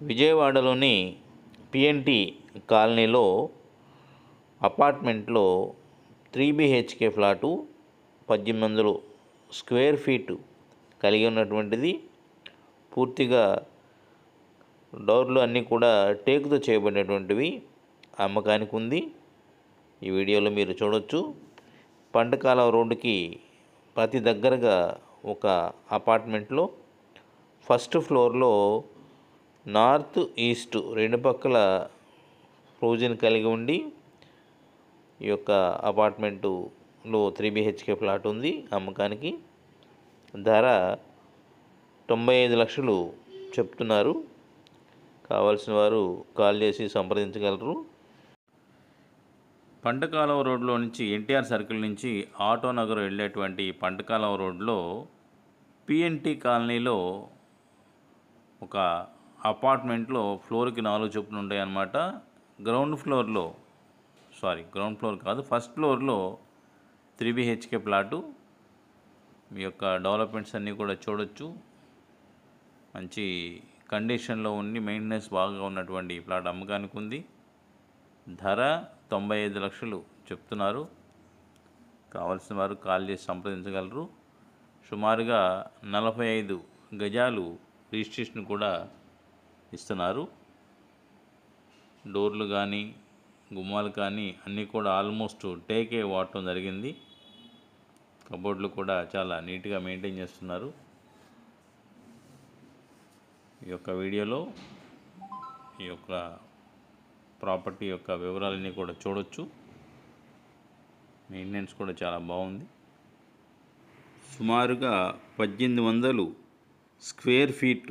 విజయవాడలోని పిఎన్టీ కాలనీలో అపార్ట్మెంట్లో 3 BHK ఫ్లాటు 1800 స్క్వేర్ ఫీటు కలిగి ఉన్నటువంటిది. పూర్తిగా డోర్లు అన్నీ కూడా టేకుతో చేయబడినటువంటివి అమ్మకానికి ఉంది. ఈ వీడియోలో మీరు చూడొచ్చు. పంటకాలం రోడ్డుకి ప్రతి దగ్గరగా ఒక అపార్ట్మెంట్లో ఫస్ట్ ఫ్లోర్లో నార్త్ ఈస్ట్ రెండు పక్కల ప్రొవిజన్ కలిగి ఉండి ఈ యొక్క అపార్ట్మెంటులో 3 BHK ఫ్లాట్ ఉంది అమ్మకానికి. ధర 95 లక్షలు చెప్తున్నారు. కావాల్సిన వారు కాల్ చేసి సంప్రదించగలరు. పంటకాలం రోడ్లో నుంచి ఎన్టీఆర్ సర్కిల్ నుంచి ఆటో నగర్ వెళ్ళేటువంటి పంటకాలం రోడ్లో పిఎన్టీ కాలనీలో ఒక అపార్ట్మెంట్లో ఫ్లోర్కి 4 చొప్పున ఉంటాయి అన్నమాట. గ్రౌండ్ ఫ్లోర్ కాదు, ఫస్ట్ ఫ్లోర్లో 3 BHK ప్లాటు. మీ యొక్క డెవలప్మెంట్స్ అన్నీ కూడా చూడొచ్చు. మంచి కండిషన్లో ఉండి మెయింటెనెన్స్ బాగా ఉన్నటువంటి ఈ ప్లాట్ అమ్మకానికి ఉంది. ధర 95 లక్షలు చెప్తున్నారు. కావాల్సిన వారు కాల్ చేసి సంప్రదించగలరు. సుమారుగా 45 గజాలు రిజిస్ట్రేషన్ కూడా ఇస్తున్నారు. డోర్లు కానీ గుమ్మాలు కానీ అన్నీ కూడా ఆల్మోస్ట్ టేకే వాడటం జరిగింది. కబోర్డ్లు కూడా చాలా నీట్గా మెయింటైన్ చేస్తున్నారు. ఈ యొక్క వీడియోలో ఈ యొక్క ప్రాపర్టీ యొక్క వివరాలన్నీ కూడా చూడొచ్చు. మెయింటెనెన్స్ కూడా చాలా బాగుంది. సుమారుగా 1800 స్క్వేర్ ఫీట్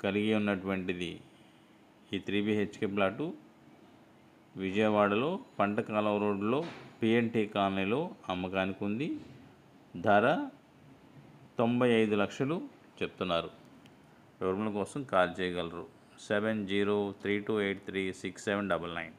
కలిగి ఉన్నటువంటిది ఈ 3 BHK ప్లాటు. విజయవాడలో పంటకాలం రోడ్లో పిఎన్టీ కాలనీలో అమ్మకానికి ఉంది. ధర 95 లక్షలు చెప్తున్నారు. వివరణ కోసం కాల్ చేయగలరు. 7032836799.